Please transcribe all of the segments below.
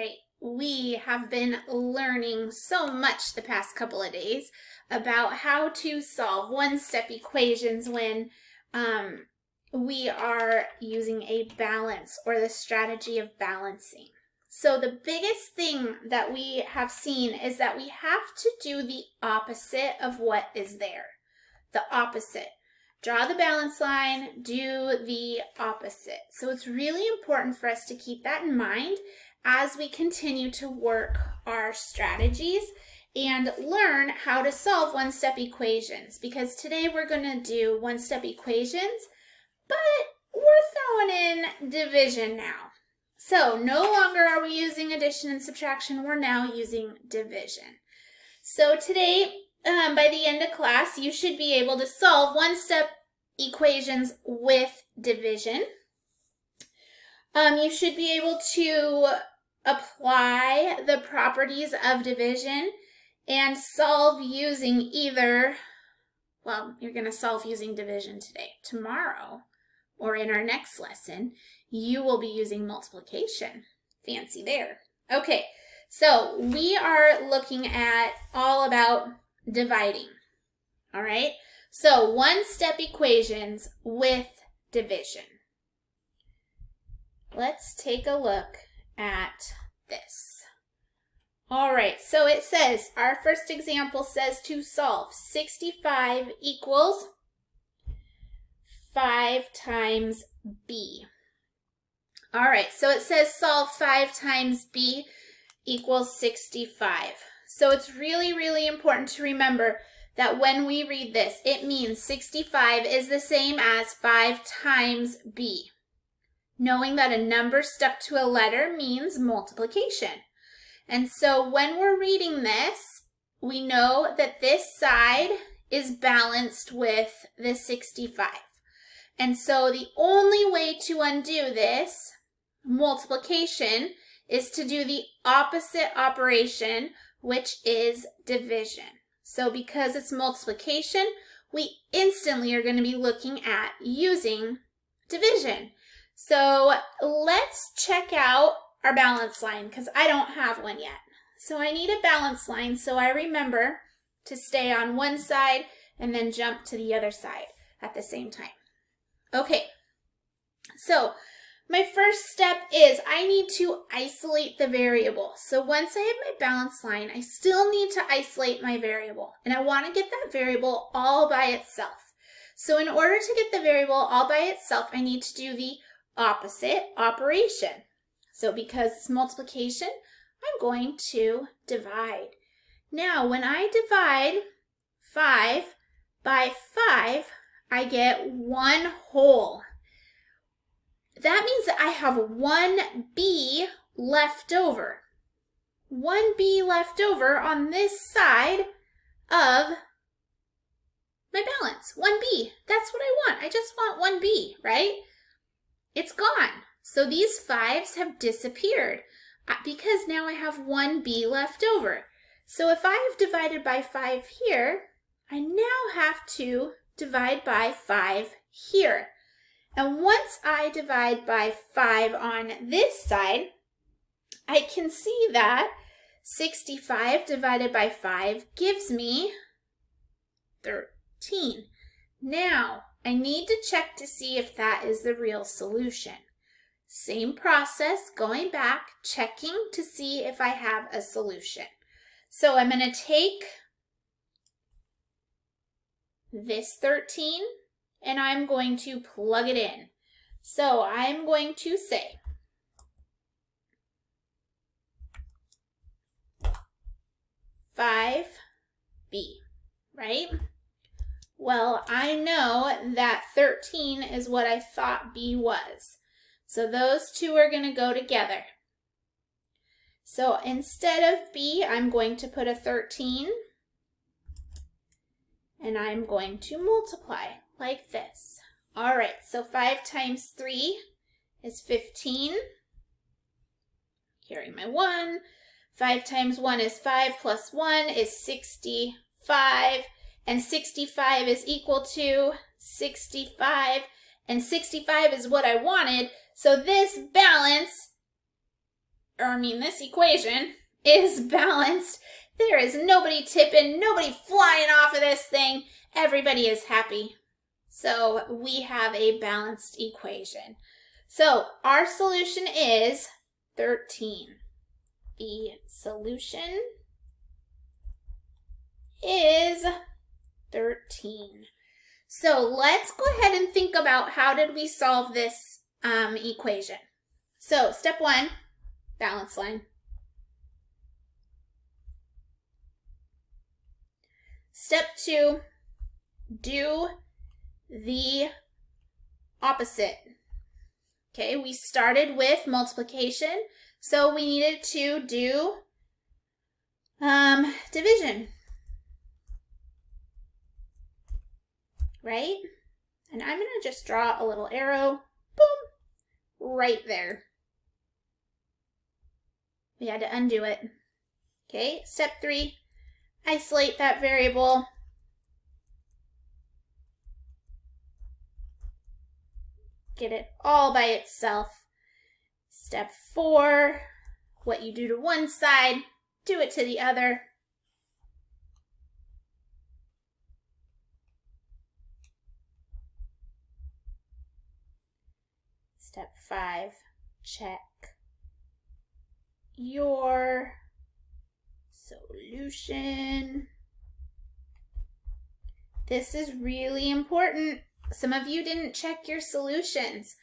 right? We have been learning so much the past couple of days about how to solve one-step equations when we are using a balance or the strategy of balancing. So the biggest thing that we have seen is that we have to do the opposite of what is there. The opposite. Draw the balance line, do the opposite. So it's really important for us to keep that in mind as we continue to work our strategies and learn how to solve one-step equations, because today we're going to do one-step equations, but we're throwing in division now. So no longer are we using addition and subtraction, we're now using division. So today, by the end of class, you should be able to solve one-step equations with division. You should be able to apply the properties of division and solve using either, well, you're going to solve using division today. Tomorrow, or in our next lesson, you will be using multiplication. Fancy there. Okay, so we are looking at all about dividing. All right, so one-step equations with division. Let's take a look at this. All right, so it says, our first example says to solve 65 equals 5 times b. All right, so it says solve 5 times b equals 65. So it's really, really important to remember that when we read this, it means 65 is the same as 5 times b. Knowing that a number stuck to a letter means multiplication. And so when we're reading this, we know that this side is balanced with the 65. And so the only way to undo this multiplication is to do the opposite operation, which is division. So because it's multiplication, we instantly are going to be looking at using division. So let's check out our balance line, because I don't have one yet. So I need a balance line so I remember to stay on one side and then jump to the other side at the same time. Okay, so my first step is I need to isolate the variable. So once I have my balance line, I still need to isolate my variable. And I want to get that variable all by itself. So in order to get the variable all by itself, I need to do the opposite operation. So because it's multiplication, I'm going to divide. Now, when I divide 5 by 5, I get 1 whole. That means that I have 1b left over. 1b left over on this side of my balance. 1b. That's what I want. I just want 1b, right? It's gone. So these 5s have disappeared because now I have 1b left over. So if I have divided by 5 here, I now have to divide by 5 here. And once I divide by 5 on this side, I can see that 65 divided by 5 gives me 13. Now, I need to check to see if that is the real solution. Same process, going back, checking to see if I have a solution. So I'm going to take this 13 and I'm going to plug it in. So I'm going to say (5b), right? Well, I know that 13 is what I thought b was. So those two are going to go together. So instead of b, I'm going to put a 13, and I'm going to multiply like this. All right, so 5 times 3 is 15. Carry my 1. 5 times 1 is 5, plus 1 is 65. And 65 is equal to 65. And 65 is what I wanted. So this balance this equation is balanced. There is nobody tipping, nobody flying off of this thing. Everybody is happy. So we have a balanced equation. So our solution is 13. The solution is 13. So let's go ahead and think about how did we solve this equation. So step 1, balance line. Step 2, do the opposite. Okay, we started with multiplication, so we needed to do division. Right? And I'm going to just draw a little arrow, boom, right there. We had to undo it. Okay, step 3, isolate that variable. Get it all by itself. Step 4, what you do to one side, do it to the other. Step 5, check your solution. This is really important. Some of you didn't check your solutions,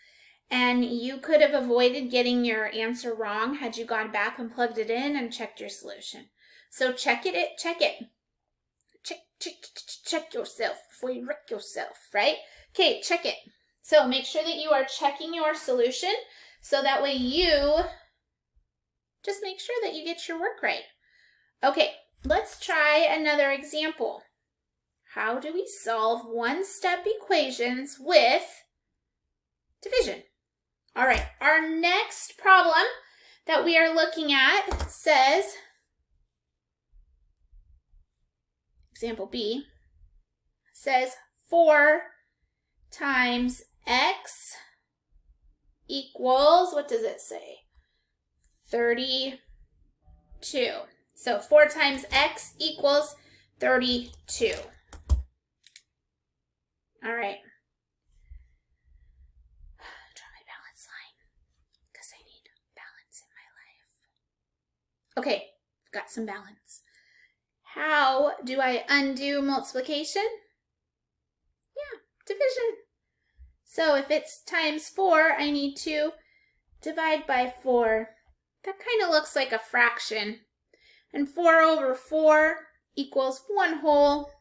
and you could have avoided getting your answer wrong had you gone back and plugged it in and checked your solution. So check it. Check yourself before you wreck yourself, right? Okay, check it. So make sure that you are checking your solution so that way you just make sure that you get your work right. Okay, let's try another example. How do we solve one-step equations with division? All right, our next problem that we are looking at says, example B, says 4 times x equals, what does it say? 32. So 4 times x equals 32. All right. Draw my balance line because I need balance in my life. Okay, I've got some balance. How do I undo multiplication? Yeah, division. So if it's times 4, I need to divide by 4. That kind of looks like a fraction. And 4 over 4 equals 1 whole.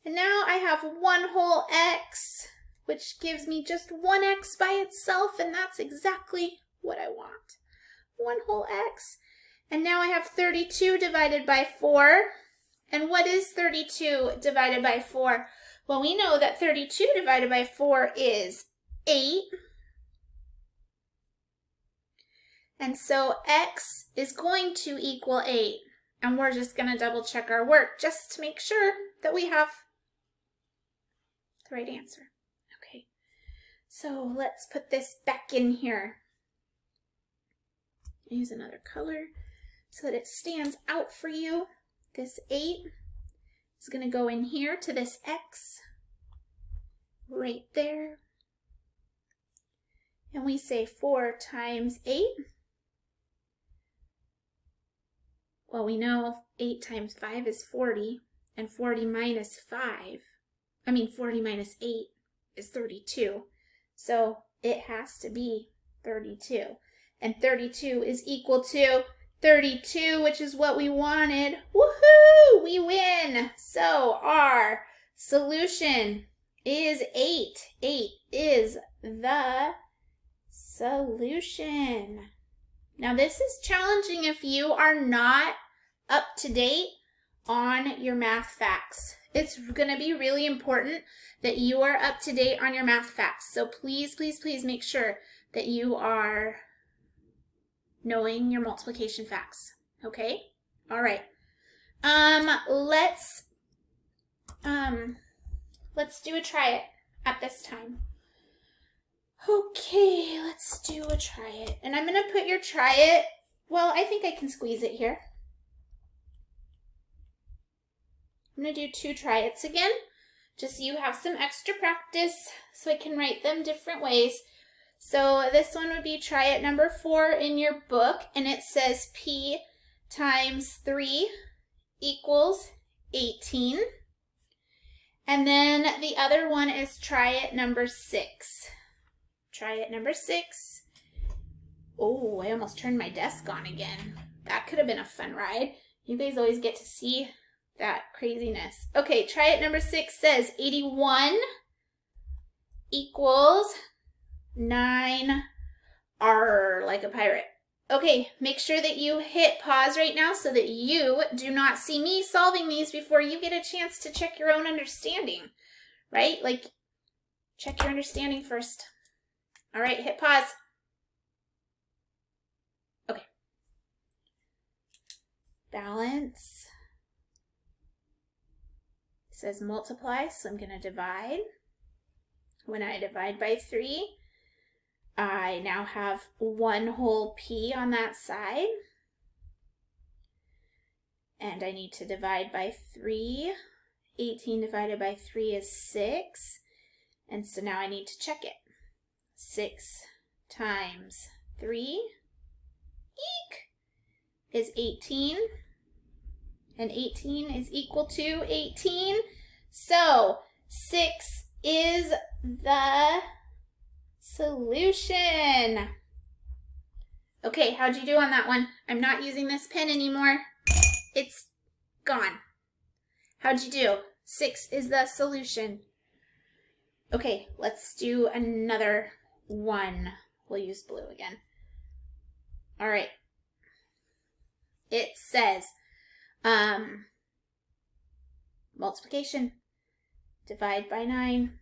And now I have 1 whole x, which gives me just 1x by itself, and that's exactly what I want. 1 whole x. And now I have 32 divided by 4. And what is 32 divided by 4? Well, we know that 32 divided by 4 is 8. And so x is going to equal 8. And we're just going to double check our work just to make sure that we have the right answer. Okay, so let's put this back in here. Use another color so that it stands out for you. This 8 is going to go in here to this x right there. And we say 4 times 8. Well, we know 8 times 5 is 40, and 40 minus 8 is 32. So it has to be 32. And 32 is equal to 32, which is what we wanted. Woohoo! We win! So our solution is 8. 8 is the solution. Now this is challenging if you are not up to date on your math facts. It's going to be really important that you are up to date on your math facts. So please, please, please make sure that you are knowing your multiplication facts. Okay? All right. Let's do a try it at this time. Okay, let's do a try it. And I'm going to put your try it, well, I think I can squeeze it here. I'm going to do 2 try it's again, just so you have some extra practice so I can write them different ways. So this one would be try it number 4 in your book, and it says P times 3 equals 18. And then the other one is try it number 6. Try it number 6. Oh, I almost turned my desk on again. That could have been a fun ride. You guys always get to see that craziness. Okay, try it number 6 says 81 equals 9 R like a pirate. Okay, make sure that you hit pause right now so that you do not see me solving these before you get a chance to check your own understanding, right? Like, check your understanding first. All right, hit pause. Okay. Balance. It says multiply, so I'm going to divide. When I divide by 3, I now have 1 whole P on that side. And I need to divide by 3. 18 divided by 3 is 6. And so now I need to check it. 6 times 3, eek, is 18. And 18 is equal to 18. So 6 is the solution. Okay, how'd you do on that one? I'm not using this pen anymore. It's gone. How'd you do? 6 is the solution. Okay, let's do another one. We'll use blue again. All right. It says multiplication. Divide by 9.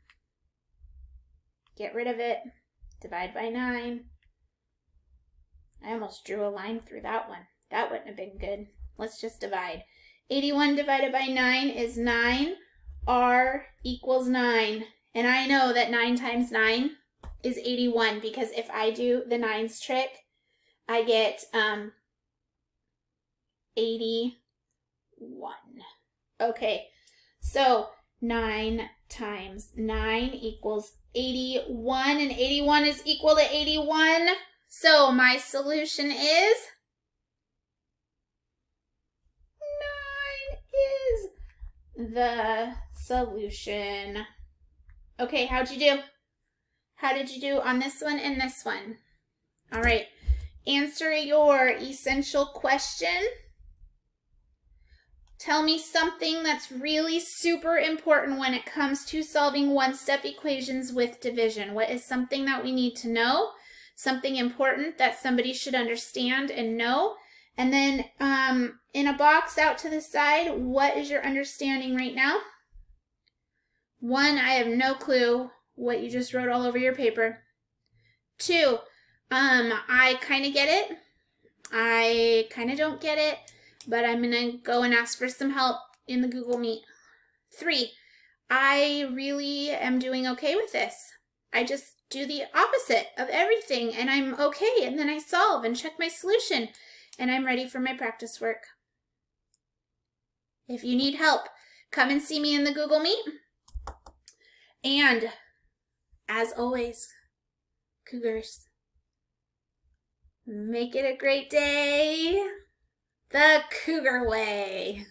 Get rid of it. Divide by 9. I almost drew a line through that one. That wouldn't have been good. Let's just divide. 81 divided by 9 is 9. R equals 9. And I know that 9 times 9 is 81 because if I do the 9s trick, I get 81. Okay, so 9 times 9 equals 81, and 81 is equal to 81. So my solution is 9 is the solution. Okay, how'd you do? How did you do on this one and this one? All right, answer your essential question. Tell me something that's really super important when it comes to solving one-step equations with division. What is something that we need to know? Something important that somebody should understand and know? And then in a box out to the side, what is your understanding right now? 1, I have no clue what you just wrote all over your paper. 2, I kind of get it. I kind of don't get it, but I'm going to go and ask for some help in the Google Meet. 3, I really am doing okay with this. I just do the opposite of everything, and I'm okay, and then I solve and check my solution, and I'm ready for my practice work. If you need help, come and see me in the Google Meet. And, as always, Cougars, make it a great day the Cougar way.